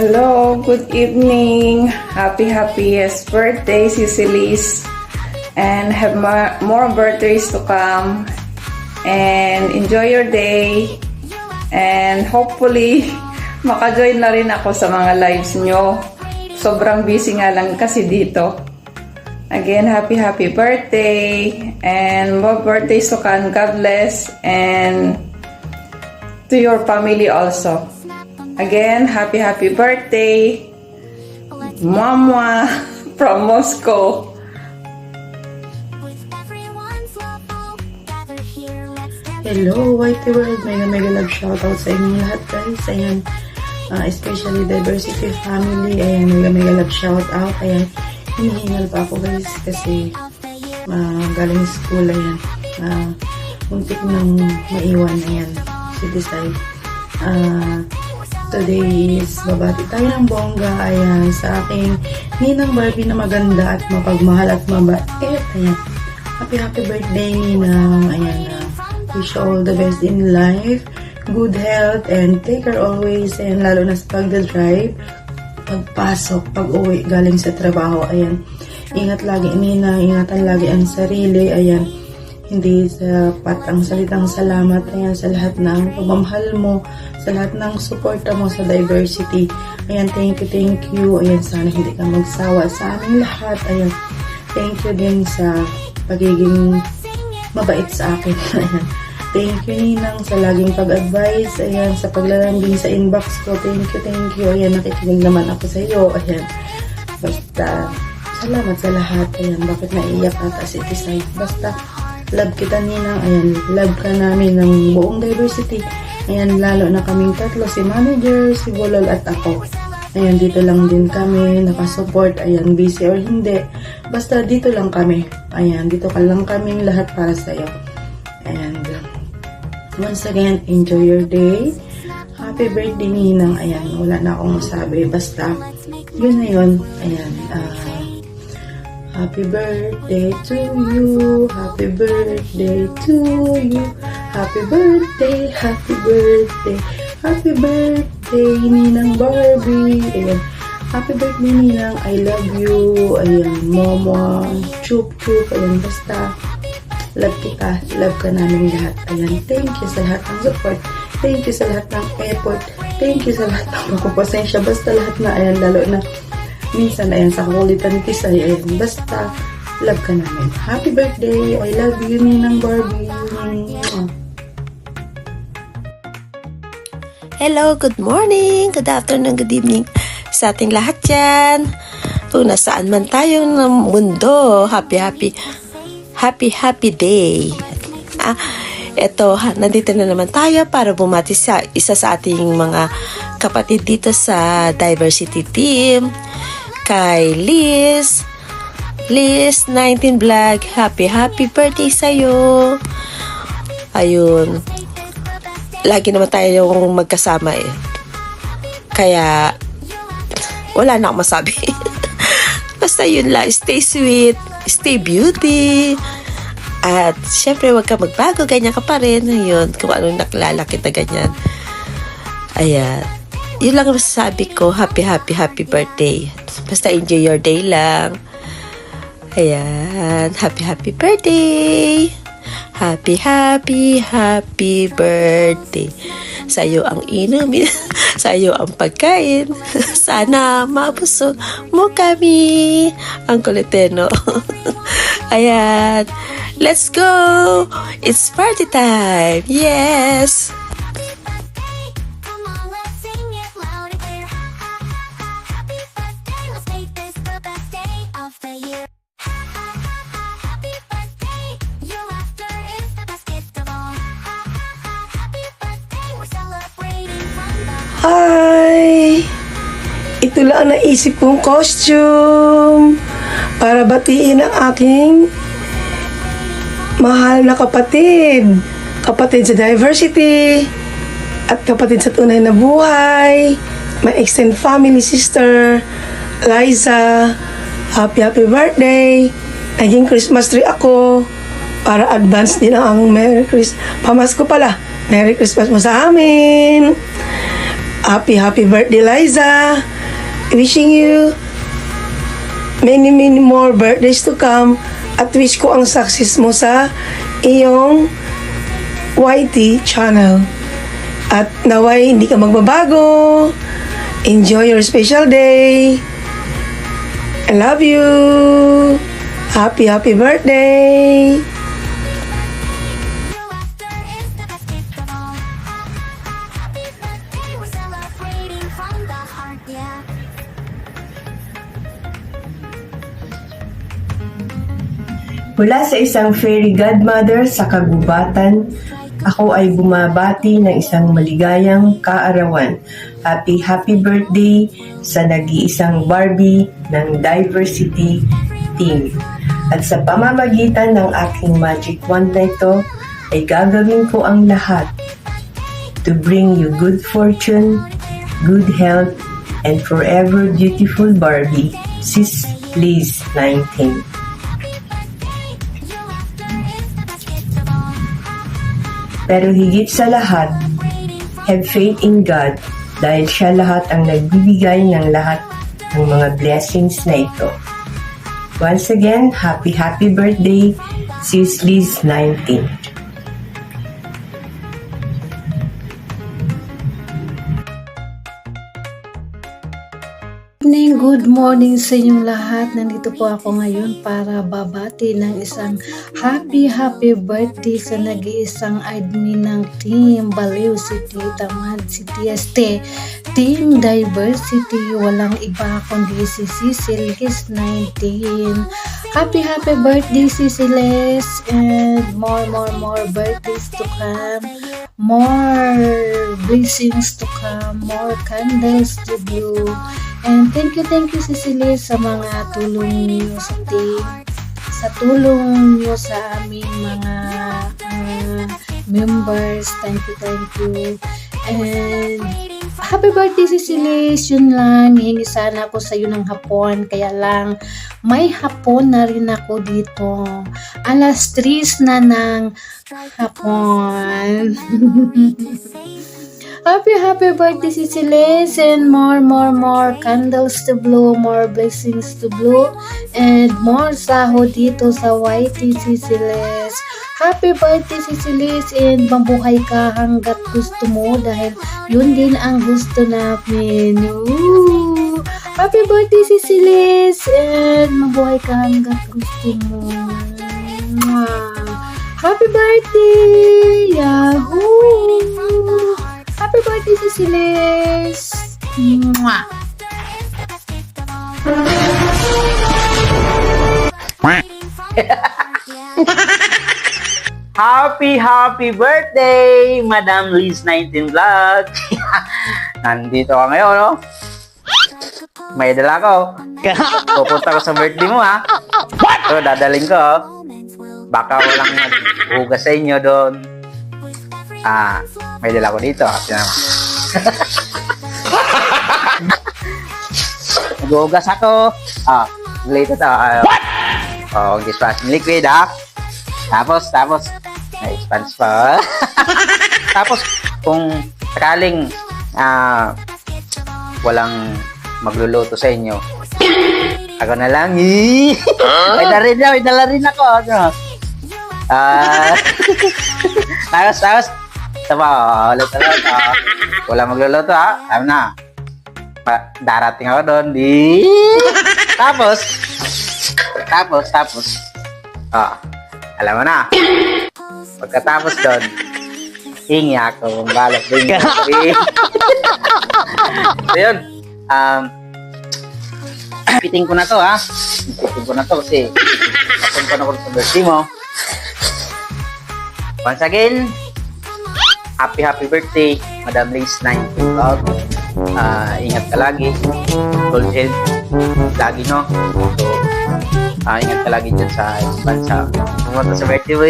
Hello, good evening. Happiest birthday, Cecilis. And have more birthdays to come. And enjoy your day. And hopefully, maka-join na rin ako sa mga lives nyo. Sobrang busy nga lang kasi dito. Again, happy birthday. And more birthdays to come. God bless. And to your family also. Again, happy birthday, Mama from Moscow. Hello, Whitey World! Mega love shoutout sa inyong lahat guys. Ayan, especially Diversity Family. Ayan, mega love shoutout. Ayan, hinihingal pa ako guys kasi galing school. Ayan, muntik nang maiwan. Ayan, si Decide. Today is babati tayo ng bongga, ayan, sa aking Ninang Barbie na maganda at mapagmahal at mabait. Ayan, happy birthday Ninang. Ayan, wish you all the best in life, good health, and take care always. Ayan, lalo na sa pagdadrive, pagpasok, pag-uwi galing sa trabaho. Ayan, ingat lagi Ninang, ingatan lagi ang sarili. Ayan, hindi sapat ang salitang salamat. Ayan, sa lahat ng pagmamahal mo, sa lahat ng suporta mo sa Diversity. Ayan, thank you. Ayan, sana hindi ka magsawa sa aming lahat. Ayan, thank you din sa pagiging mabait sa akin. Ayan, thank you Ninang sa laging pag-advise. Ayan, sa paglalambing sa inbox ko. Thank you. Ayan, nakikinig naman ako sa iyo. Ayan, basta salamat sa lahat. Ayan, bakit naiiyak ata si Decide? Basta love kita Ninang. Ayan, love ka namin ng buong Diversity. Ayan, lalo na kaming tatlo, si Manager, si Bolol at ako. Ayan, dito lang din kami, nakasupport. Ayan, busy or hindi. Basta dito lang kami. Ayan, dito ka lang kaming lahat para sa'yo. And once again, enjoy your day. Happy birthday Ninang. Ayan, wala na akong masabi. Basta, yun na yun. Ayan, happy birthday to you. Happy birthday to you. Happy birthday. Happy birthday Ninang Barbie. Ayan, happy birthday Ninang. I love you. Ayan, Mama. Chup. Ayan, basta love kita. Love ka namin lahat. Ayan, thank you sa lahat ng support. Thank you sa lahat ng effort. Thank you sa lahat ng magpapasensya. Basta lahat na. Ayan, lalo na minsan, ayan, sa kakulitan ni Tisay, ayan, basta, love ka namin. Happy birthday! I love you, Ninang Barbie. Hello, good morning, good afternoon, good evening sa ating lahat dyan. Kung nasaan man tayo ng mundo, happy day. Eto, nandito na naman tayo para bumati sa isa sa ating mga kapatid dito sa Diversity Team. Kay Liz 19 Vlog, happy birthday sa'yo. Ayun, lagi naman tayo yung magkasama eh, kaya wala na akong masabi. Basta yun lang, stay sweet, stay beauty, at syempre wag ka magbago, ganyan ka pa rin. Ayun, kung ano nakilala kita ganyan. Ayan, yun lang ang masasabi ko. Happy birthday. Basta enjoy your day lang. Ayan, happy birthday. Happy birthday. Sa'yo ang inumin, sa'yo ang pagkain. Sana mabusog mo kami. Ang kuliteno. Ayan, let's go. It's party time. Yes. Hi! Ito lang ang naisip kong costume para batiin ang aking mahal na kapatid. Kapatid sa Diversity at kapatid sa tunay na buhay. My extended family sister, Liza. Happy birthday! Naging Christmas tree ako para advance din ang Merry Christmas. Pamasko pala. Merry Christmas mo sa amin! Happy birthday, Liza. Wishing you many more birthdays to come at wish ko ang success mo sa iyong YT channel. At naway hindi ka magbabago. Enjoy your special day. I love you. Happy birthday. Mula sa isang fairy godmother sa kagubatan, ako ay bumabati ng isang maligayang kaarawan. Happy birthday sa nag-iisang Barbie ng Diversity Team. At sa pamamagitan ng aking magic wand na ito, ay gagawin ko ang lahat to bring you good fortune, good health, and forever beautiful Barbie, Sis Liz 19. Pero higit sa lahat, have faith in God dahil siya lahat ang nagbibigay ng lahat ng mga blessings na ito. Once again, happy birthday, Sis Liz 19. Good morning sa inyong lahat. Nandito po ako ngayon para babati ng isang happy birthday sa nag-iisang admin ng Team Baliw City, Tamad City ST, Team Diversity. Walang iba kundi si Cicilis 19. Happy birthday Cicilis, and more birthdays to come, more blessings to come, more candles to blow. And thank you Cecilia sa mga tulong niyo sa team, sa tulong niyo sa aming mga members. Thank you. And happy birthday Cecilia. Yun lang, hihingi sana ako sa iyo ng hapon, kaya lang may hapon na rin ako dito. Alas 3 na ng hapon. Happy birthday Cicilis, and more candles to blow, more blessings to blow, and more sahod dito sa YT Cicilis. Happy birthday Cicilis, and mabuhay ka hanggat gusto mo dahil yun din ang gusto namin. Ooh. Happy birthday Cicilis, and mabuhay ka hanggat gusto mo. Happy birthday! Yahoo! Happy birthday, Cicilis! Mwah! Happy birthday, Madam Liz 19 Vlog! Nandito ka ngayon, no? May dala ko. Pupunta ko sa birthday mo, ha? So, dadaling ko, oh. Baka walang maghugas sa inyo doon. May dala ko dito. Mag-ugas ako. Later to. Dishwashing liquid, ha? Tapos, may sponge pa. Tapos, kung sakaling walang magluluto sa inyo, ako na lang. May dala rin ako. Tapos, ulit. Wala magluluto, ha? Alam na. Darating ako doon. Tapos. Alam mo na. Pagkatapos doon, hingi ako. Balak din. So, yun. Piting ko na to, ha? Piting ko na to kasi napunta na ko sa birthday mo. Once again, happy birthday, Madam Liz 19 Vlog. Ingat ka lagi. Gold health lagi, no? So, ingat ka lagi dyan sa bansa. Pumunta sa birthday mo,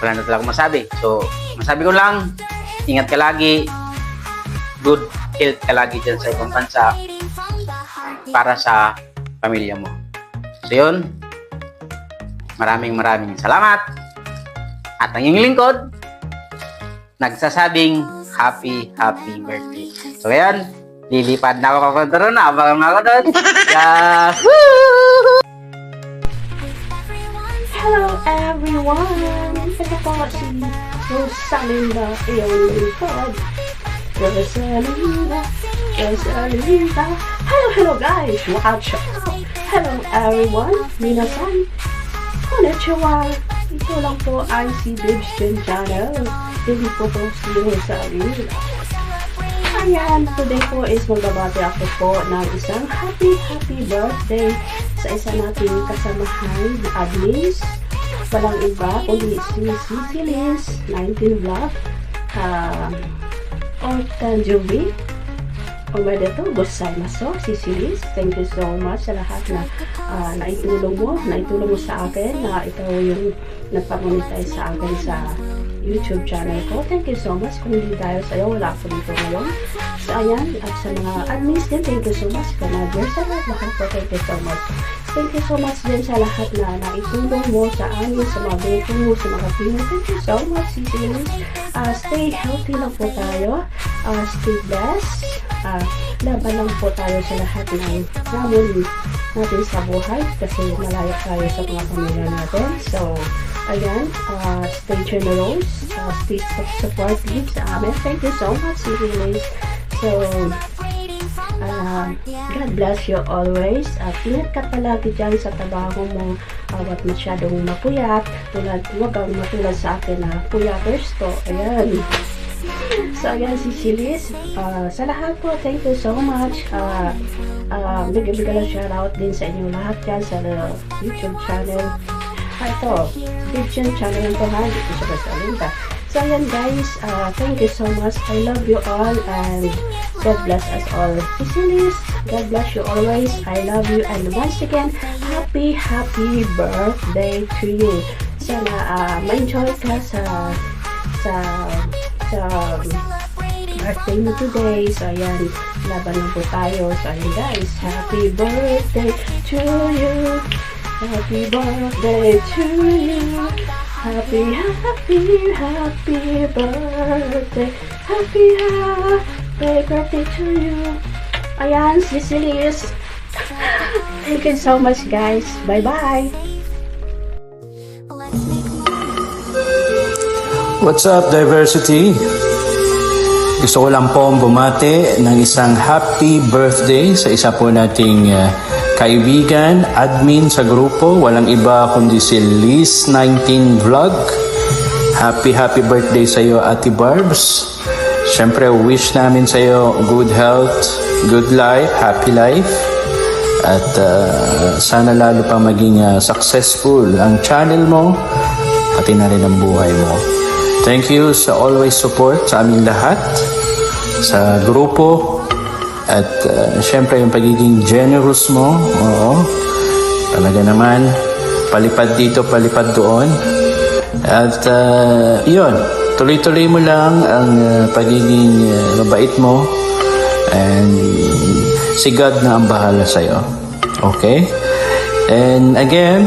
Wala na talaga masabi. So, masabi ko lang, ingat ka lagi. Good health ka lagi dyan sa ibang bansa para sa pamilya mo. So, yun. Maraming salamat. At ang iyong lingkod, nagsasabing happy birthday. So ngayon, lilipad na ako papunta ron. Abangan ako doon. Yahoo! Hello everyone! Ito po si Rosalinda Eolipod. Rosalinda. Hello guys! Watch out! Hello everyone! Minasan! Konnichiwa! Ito lang po ay si Bibs Jen Channel. Hindi po po si Rosalinda. Ayan, today po is magbabati ako po ng isang happy birthday sa isa nating kasamahan na admins. Walang iba kundi si Cicilis 19 Vlog Ortanjubi Omedeto Gozaimasu. Cicilis, thank you so much sa lahat na naitulong mo sa akin na ikaw yung nagpamonetize sa akin sa YouTube channel ko. Thank you so much. Kung hindi dahil sa'yo, wala ako dito ngayon. So, ayan. At sa mga admins din, thank you so much. Canadian sa lahat po, thank you so much. Thank you so much din sa lahat na naitulong mo sa amin, sa mga grupo mo, sa mga pino. Thank you so much, Cicilis. Stay healthy lang po tayo. Stay blessed. Laban lang po tayo sa lahat ng natin sa buhay kasi malayo tayo sa mga pamilya natin. So, ayan, stay generous, stay supportive sa amin. Thank you so much, Cicilis. So, God bless you always. Ingat ka palagi dyan sa trabaho mo. Huwag masyadong mapuyat. Huwag kang matulad sa akin na puyaters to. Ayan. So, ayan, Cicilis. Sa lahat po, thank you so much. Bigyan shoutout din sa inyo lahat dyan sa YouTube channel. Ito, Vision channel yung tuhan. Ito siya sa Linda. So, ayan guys, thank you so much. I love you all and God bless us all. Cicilis, God bless you always. I love you and once again, happy birthday to you. Sana ma-enjoy ka sa birthday mo today. So, ayan, laban lang po tayo. So, ayan guys, happy birthday to you. Happy birthday to you. Happy birthday. Happy birthday to you. Ayan, Cicilis. Thank you so much, guys. Bye-bye. What's up, diversity? Gusto ko lang po bumati ng isang happy birthday sa isa po nating kaibigan, admin sa grupo. Walang iba kundi si Liz19 Vlog. Happy birthday sa iyo, Ate Barbs. Siyempre, wish namin sa iyo good health, good life, happy life. At sana lalo pa maging successful ang channel mo, pati na rin ang buhay mo. Thank you sa always support sa aming lahat, sa grupo, at syempre yung pagiging generous mo. Oo, talaga naman, palipad dito, palipad doon. At yun, tuloy-tuloy mo lang ang pagiging mabait mo, and si God na ang bahala sa'yo. Okay? And again,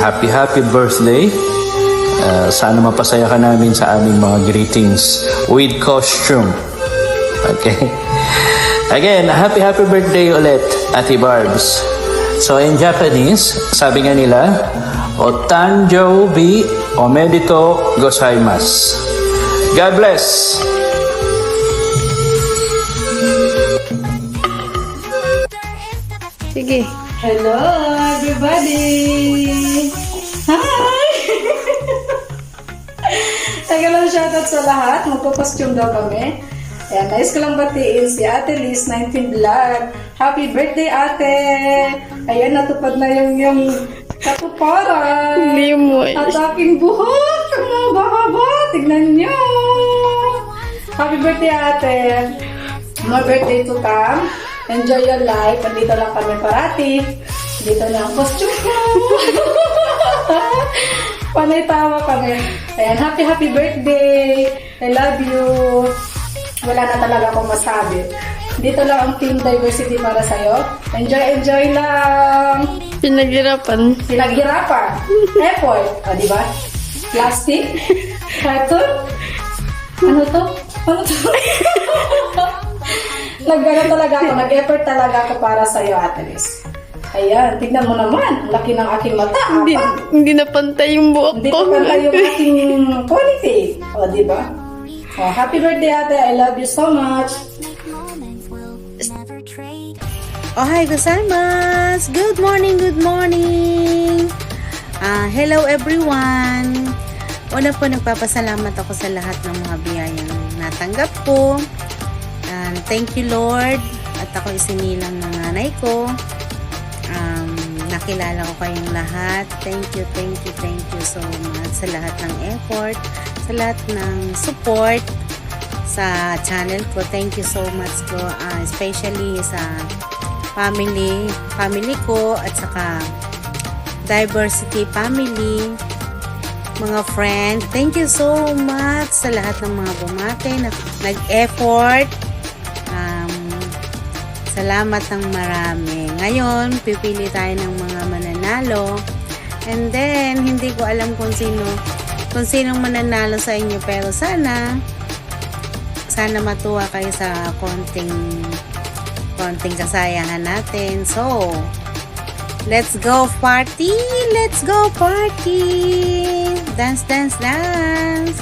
happy birthday. Sana mapasaya ka namin sa aming mga greetings with costume. Okay? Again, happy birthday ulit, Ate Barbs. So in Japanese, sabi nga nila, Otanjoubi omedetou gozaimasu. God bless! Sige. Hello everybody! Hi! Tagalang shoutout sa lahat. Magpo-costume daw kami. Ayan, nais ko lang batiin si Ate Liz 19 Vlog. Happy birthday, Ate! Ayan, natupad na yung katuparan. Hindi mo At aking buhok. Ang mahaba. Tignan nyo. Happy birthday, Ate. More birthday to come. Enjoy your life. Andito lang kami parati. Dito na ang costume ko. Panay tawa kami. Ayan, happy birthday. I love you. Wala na talaga akong masabi. Dito lang ang Team Diversity para sa'yo. Enjoy lang. Pinaghirapan. Effort. O, diba? Plastic. Cartoon. Ano to? Ano to? Nag-ano talaga ako, nag-effort talaga ako para sa'yo, Ate Liz. Ayan, tignan mo naman, ang laki ng aking mata. Hindi na pantay yung buhok Hindi ko. pa pala yung aking quality. O, di ba? O, happy birthday, Ate. I love you so much. Ohay gozaimasu! Good morning, good morning! Hello everyone! Una po, nagpapasalamat ako sa lahat ng mga biyayang natanggap ko. Thank you Lord. At ako isinilang ng nanay ko. Nakilala ko kayong lahat. Thank you so much sa lahat ng effort, sa lahat ng support sa channel ko. Thank you so much ko, especially sa family ko at saka diversity family, mga friend. Thank you so much sa lahat ng mga bumate na nag-effort. Salamat ng marami. Ngayon, pipili tayo ng mga mananalo. And then, hindi ko alam kung sinong mananalo sa inyo, pero sana matuwa kayo sa konting kasayahan natin. So, let's go party! Let's go party! Dance, dance, dance!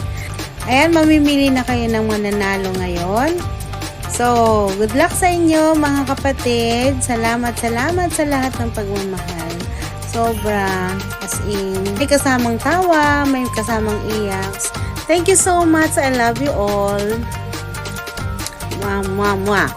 Ayan, mamimili na kayo ng mananalo ngayon. So, good luck sa inyo mga kapatid. Salamat sa lahat ng pagmamahal. Sobra, as in, may kasamang tawa, may kasamang iyak. Thank you so much. I love you all. Mwah, mwah, mwah.